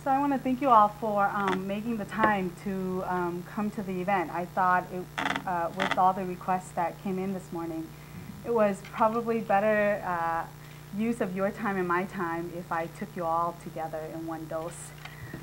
So I want to thank you all for making the time to come to the event. I thought with all the requests that came in this morning, it was probably better use of your time and my time if I took you all together in one dose.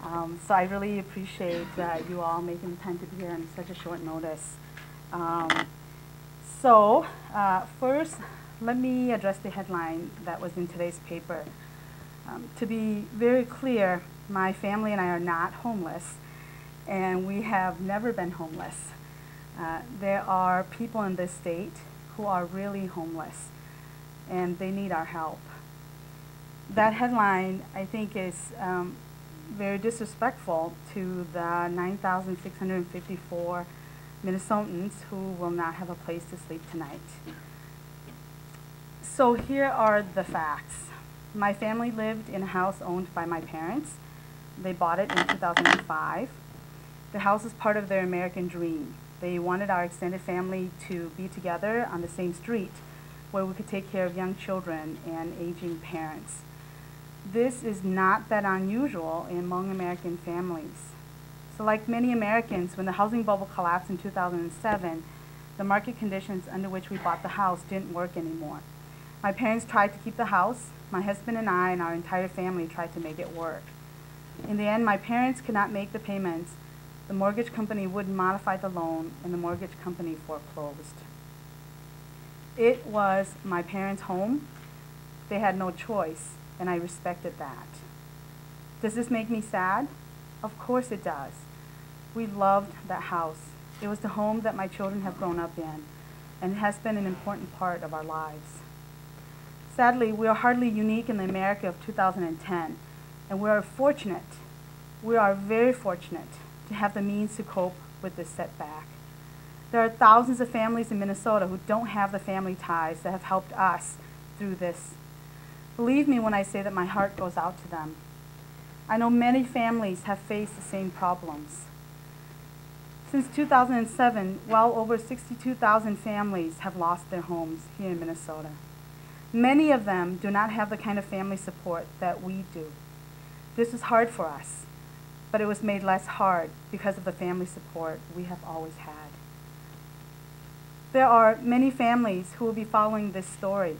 So I really appreciate you all making the time to be here on such a short notice. First, let me address the headline that was in today's paper. To be very clear, my family and I are not homeless, and we have never been homeless. There are people in this state who are really homeless, and they need our help. That headline, I think, is very disrespectful to the 9,654 Minnesotans who will not have a place to sleep tonight. So here are the facts. My family lived in a house owned by my parents. They bought it in 2005. The house is part of their American dream. They wanted our extended family to be together on the same street where we could take care of young children and aging parents. This is not that unusual in Hmong American families. So like many Americans, when the housing bubble collapsed in 2007, the market conditions under which we bought the house didn't work anymore. My parents tried to keep the house. My husband and I and our entire family tried to make it work. In the end, my parents could not make the payments. The mortgage company wouldn't modify the loan, and the mortgage company foreclosed. It was my parents' home. They had no choice, and I respected that. Does this make me sad? Of course it does. We loved that house. It was the home that my children have grown up in, and it has been an important part of our lives. Sadly, we are hardly unique in the America of 2010, and we are fortunate, we are very fortunate to have the means to cope with this setback. There are thousands of families in Minnesota who don't have the family ties that have helped us through this. Believe me when I say that my heart goes out to them. I know many families have faced the same problems. Since 2007, well over 62,000 families have lost their homes here in Minnesota. Many of them do not have the kind of family support that we do. This is hard for us, but it was made less hard because of the family support we have always had. There are many families who will be following this story,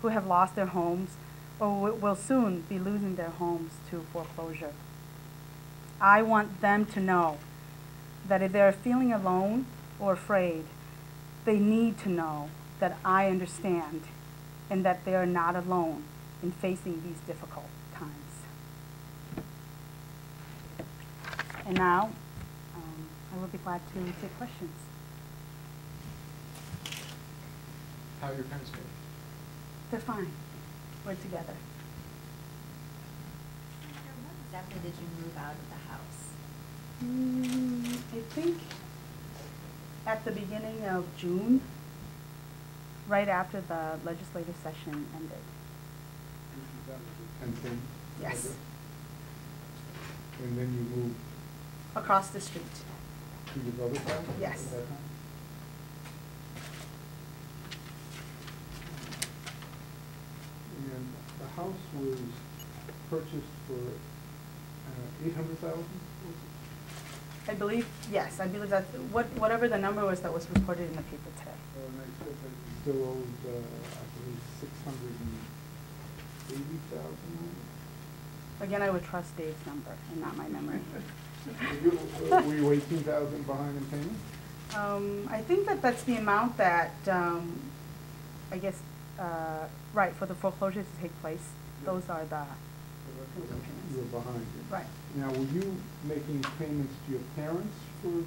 who have lost their homes or will soon be losing their homes to foreclosure. I want them to know that if they're feeling alone or afraid, they need to know that I understand and that they are not alone in facing these difficult times. And now, I will be glad to take questions. How are your parents doing? They're fine. We're together. When exactly did you move out of the house? I think at the beginning of June, right after the legislative session ended. Yes. And then you moved Across the street. to your brother's house? Yes. At that time? And the house was purchased for $800,000? I believe, yes, I believe that's whatever the number was that was reported in the paper today. And I said that you still owed, I believe, $680,000. Again, I would trust Dave's number and not my memory. Were you 18,000 behind in payment? I think that that's the amount that, I guess, right, for the foreclosure to take place. Those are the payments. You were behind. Right. Now, were you making payments to your parents for, were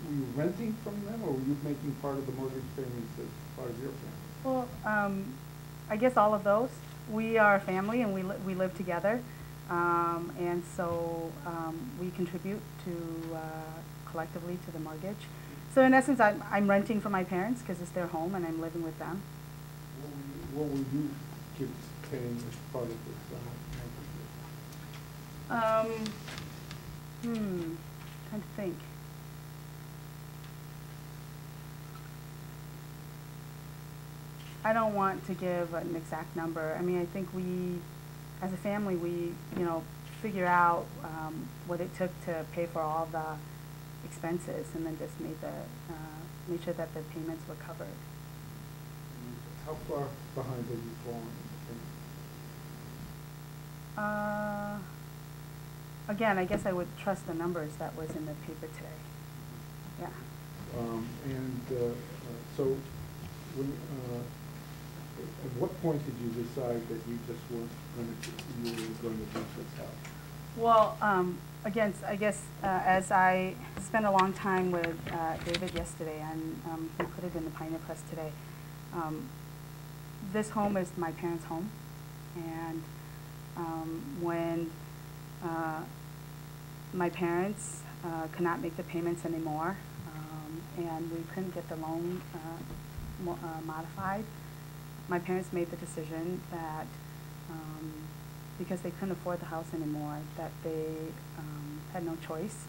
you renting from them, or were you making part of the mortgage payments as part of your family? Well, I guess all of those. We are a family and we live together. And so we contribute to collectively to the mortgage. So in essence, I'm renting from my parents because it's their home and I'm living with them. What were you kids paying as part of this mortgage? Trying to think. I don't want to give an exact number. I mean, I think we, as a family, we, figure out what it took to pay for all the expenses, and then just made sure that the payments were covered. How far behind have you fallen in Again, I guess I would trust the numbers that was in the paper today. Yeah. So, at what point did you decide that you just weren't you were going to leave this house? Well, again, I guess as I spent a long time with David yesterday, and he put it in the Pioneer Press today, this home is my parents' home, and when my parents could not make the payments anymore, and we couldn't get the loan modified, my parents made the decision that because they couldn't afford the house anymore, that they had no choice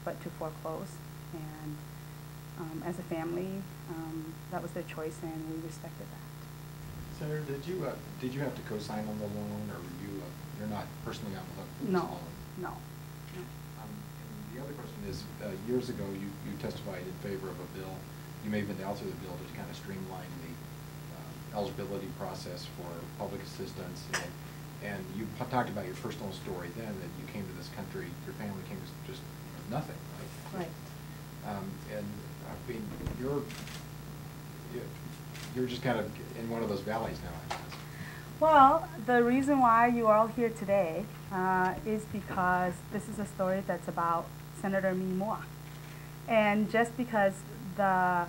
but to foreclose. And as a family, that was their choice, and we respected that. Senator, did you have to co-sign on the loan, or you're not personally on the hook for this No, loan? no. And the other question is, years ago you testified in favor of a bill. You may have been the author of the bill to kind of streamline the eligibility process for public assistance, and you talked about your personal story then, that you came to this country, your family came to just nothing, right? Right. And I mean, you're just kind of in one of those valleys now, I guess. Well, the reason why you are all here today is because this is a story that's about Senator Mee Moua. And just because the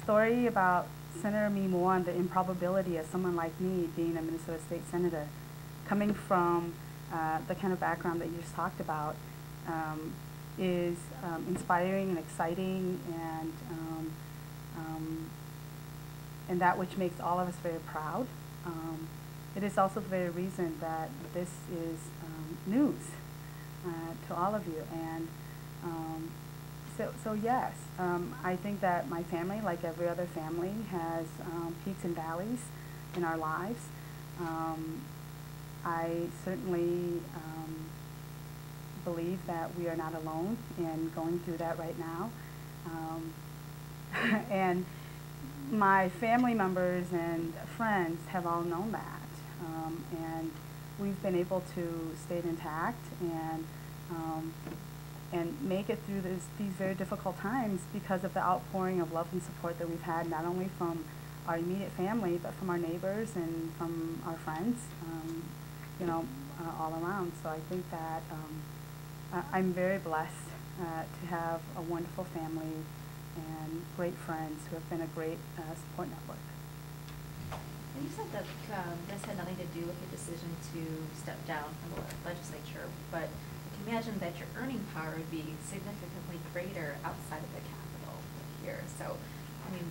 story about Senator Mee Moua and the improbability of someone like me being a Minnesota State Senator, coming from the kind of background that you just talked about, is inspiring and exciting, and that which makes all of us very proud. It is also the very reason that this is news to all of you. And so yes, I think that my family, like every other family, has peaks and valleys in our lives. I certainly believe that we are not alone in going through that right now. And my family members and friends have all known that. And we've been able to stay intact and make it through these very difficult times because of the outpouring of love and support that we've had, not only from our immediate family, but from our neighbors and from our friends, all around. So I think that I'm very blessed to have a wonderful family and great friends who have been a great support network. And you said that this had nothing to do with your decision to step down from the legislature, but I can imagine that your earning power would be significantly greater outside of the Capitol than here. So, I mean,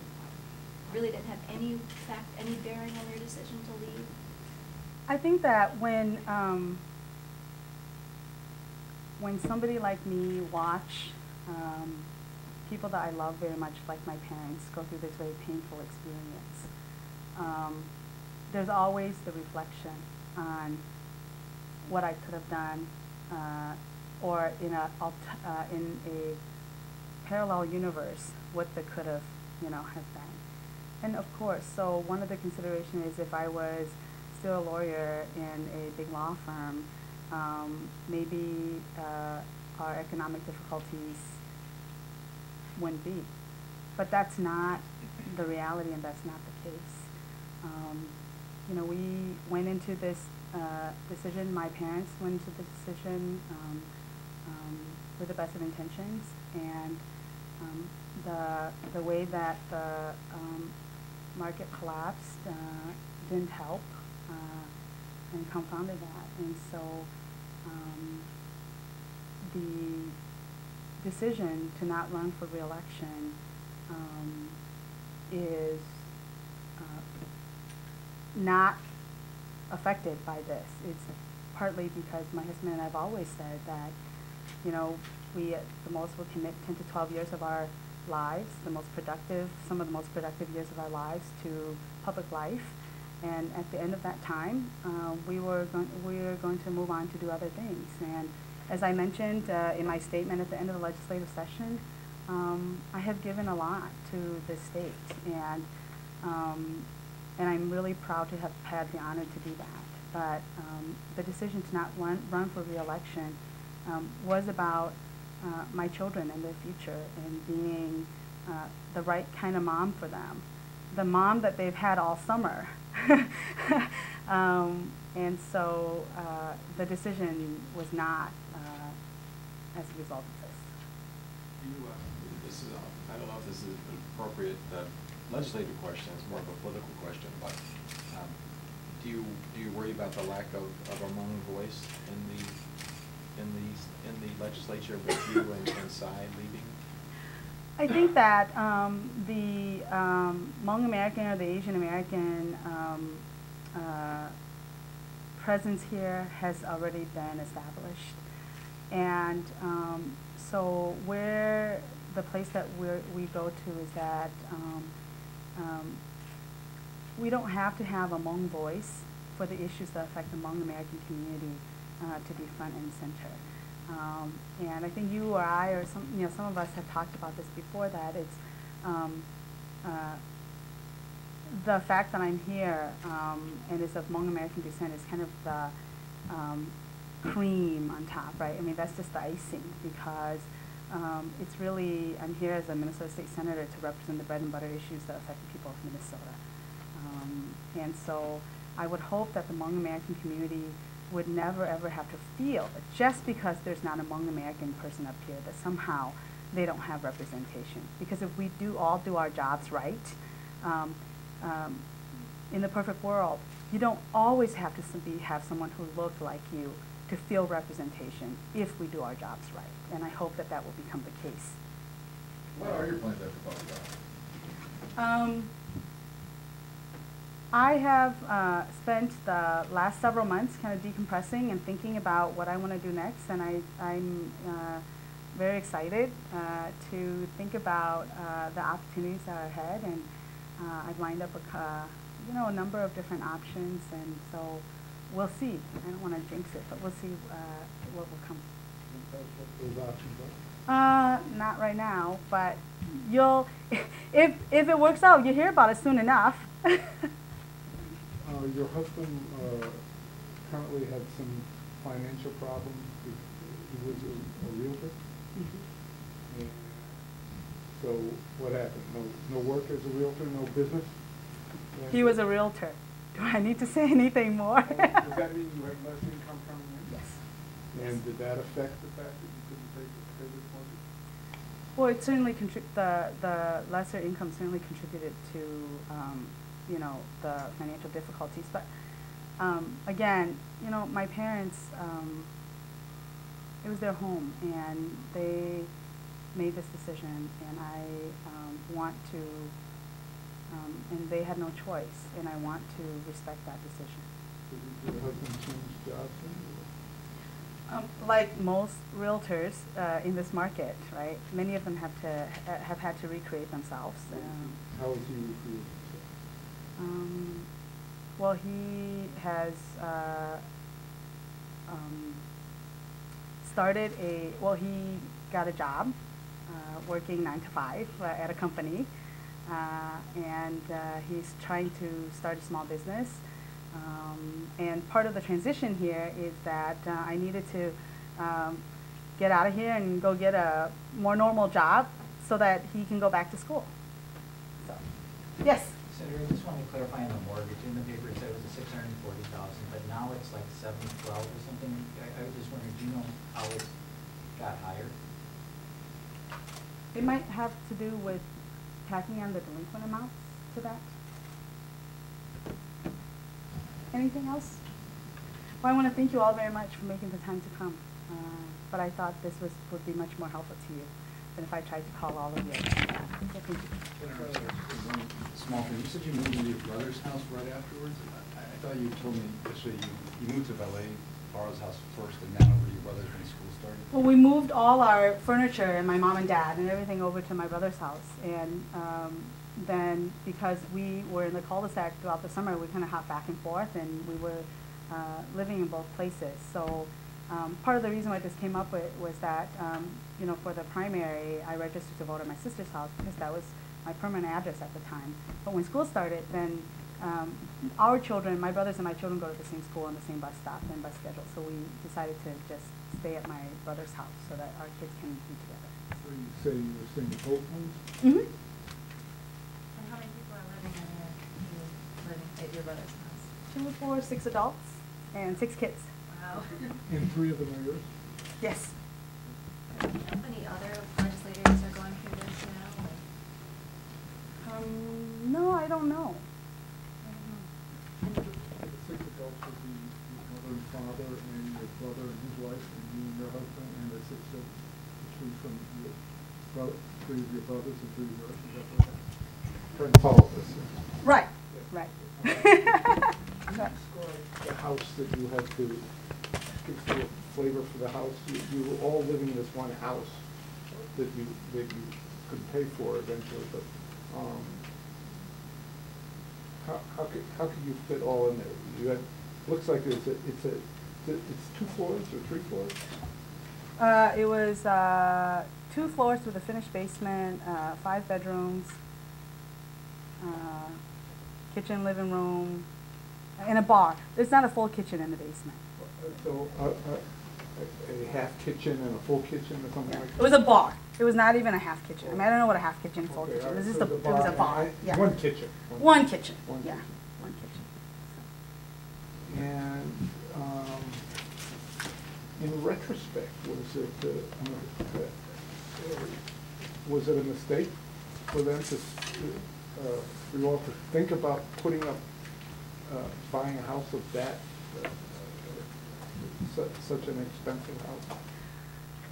really didn't have any bearing on your decision to leave? I think that when somebody like me watch people that I love very much, like my parents, go through this very painful experience, there's always the reflection on what I could have done, or in a parallel universe, what the could have, has been. And of course, so one of the considerations is if I was still a lawyer in a big law firm, maybe our economic difficulties wouldn't be. But that's not the reality, and that's not the case. We went into this decision, my parents went into the decision with the best of intentions, and the way that the market collapsed didn't help and confounded that. And so the decision to not run for re-election is not affected by this. It's partly because my husband and I have always said that, we at the most will commit 10 to 12 years of our lives, some of the most productive years of our lives, to public life. And at the end of that time, we were going to move on to do other things. And as I mentioned in my statement at the end of the legislative session, I have given a lot to the state, and I'm really proud to have had the honor to do that. But the decision to not run for re-election was about my children and their future and being the right kind of mom for them, the mom that they've had all summer. And so the decision was not as a result of this. This is I don't know if this is an appropriate legislative question. It's more of a political question, but do you worry about the lack of a Hmong voice in the legislature with you and Tsai leaving? I think that the Hmong American or the Asian American presence here has already been established, and so where the place that we go to is that we don't have to have a Hmong voice for the issues that affect the Hmong American community to be front and center. And I think you or I or some of us have talked about this before, that it's the fact that I'm here and is of Hmong American descent is kind of the cream on top, right? I mean, that's just the icing, because it's really, I'm here as a Minnesota State Senator to represent the bread and butter issues that affect the people of Minnesota. And so I would hope that the Hmong American community would never ever have to feel that just because there's not a Hmong American person up here that somehow they don't have representation. Because if we all do our jobs right, in the perfect world, you don't always have to have someone who looked like you to feel representation if we do our jobs right. And I hope that that will become the case. What are your plans after public office? I have spent the last several months kind of decompressing and thinking about what I want to do next, and I'm very excited to think about the opportunities that are ahead, and I've lined up a number of different options, and so we'll see. I don't want to jinx it, but we'll see what will come. Those options are? Not right now, but if it works out, you'll hear about it soon enough. Your husband currently had some financial problems. He was a realtor. Mm-hmm. And so what happened? No work as a realtor, no business? And He was a realtor. Do I need to say anything more? Does that mean you had less income coming in? Yes. And did that affect the fact that you couldn't pay this mortgage? Well, it certainly the lesser income certainly contributed to the financial difficulties. But again, my parents, it was their home, and they made this decision, and I want to, and they had no choice, and I want to respect that decision. So did your husband change jobs then? Like most realtors in this market, right? Many of them have had to recreate themselves. How was he recruited? Well, he has he got a job working 9 to 5 at a company, and he's trying to start a small business. And part of the transition here is that I needed to get out of here and go get a more normal job so that he can go back to school. So, yes? Senator, I just want to clarify on the mortgage. In the paper it said it was $640,000, but now it's like $712 or something. I was just wondering, do you know how it got higher? It might have to do with tacking on the delinquent amounts to that. Anything else? Well, I want to thank you all very much for making the time to come. But I thought this would be much more helpful to you than if I tried to call all of you. So thank you. One small thing. You said you moved to your brother's house right afterwards. I thought you told me yesterday you moved to LA, Barrow's house first, and now where your brother's when school started. Well, we moved all our furniture and my mom and dad and everything over to my brother's house, and then because we were in the cul-de-sac throughout the summer, we kind of hopped back and forth, and we were living in both places. So part of the reason why this came up with was that, you know, for the primary, I registered to vote at my sister's house because that was my permanent address at the time. But when school started, then our children, my brothers and my children, go to the same school on the same bus stop and bus schedule. So we decided to just stay at my brother's house so that our kids can be together. So you say you were staying in both homes? Mm-hmm. And how many people are living at your brother's house? 2, 4, 6 adults and 6 kids. Wow. And 3 of them are yours? Yes. How many other legislators are going through this now? No, I don't know. The 6 adults would be your mother and father and your brother and his wife and you and your husband, and the 6 of 3 from your brother, 3 of your brothers and 3 of yours. Is that what I'm trying to follow this? Right, right. The house that you had to give you a flavor for the house, you were all living in this one house that you could pay for eventually, but how could you fit all in there? You had, looks like it's 2 floors or 3 floors? It was 2 floors with a finished basement, 5 bedrooms, kitchen, living room, and a bar. There's not a full kitchen in the basement. So a half kitchen and a full kitchen or something like that? It was a bar. It was not even a half kitchen. I mean, I don't know what a half kitchen, full Okay, kitchen. It was so just the it was a bar. Yeah. One kitchen. One kitchen. One Yeah. kitchen. One kitchen. And in retrospect, was it a mistake for them for you all to think about putting up, buying a house of that, such an expensive house?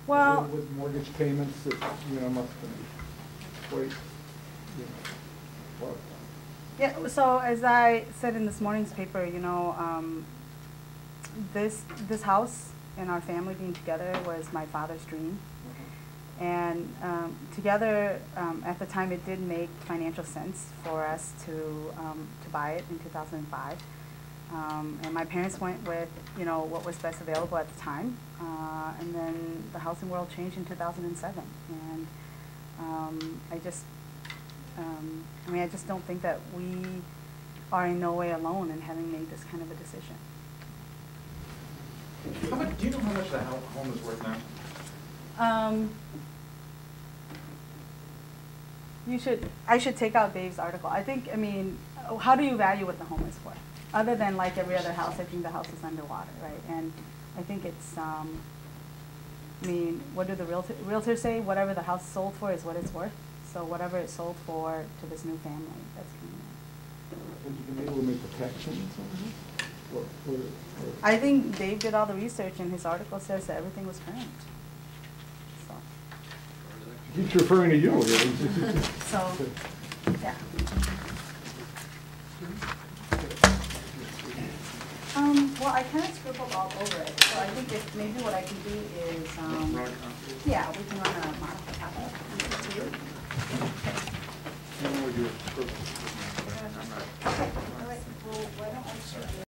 Well, with mortgage payments that, you know, must be quite, you know, what? yeah, so as I said in this morning's paper, you know, this house and our family being together was my father's dream. And together, at the time, it did make financial sense for us to buy it in 2005. And my parents went with, you know, what was best available at the time. And then the housing world changed in 2007. And I just don't think that we are in no way alone in having made this kind of a decision. Do you know how much the home is worth now? I should take out Dave's article. I mean, how do you value what the home is worth? Other than like every other house, I think the house is underwater, right? And I think it's, I mean, what do the realtors say? Whatever the house sold for is what it's worth. So whatever it sold for to this new family, that's coming in. Have you been able to make the tax payments on this? I think Dave did all the research, and his article says that everything was current. So. He keeps referring to you. Really. So, yeah. Well, I kind of scribbled all over it, so I think if maybe what I can do is, yeah, we can run a modified copy to you. You know, you're Okay. All right. Well, why don't I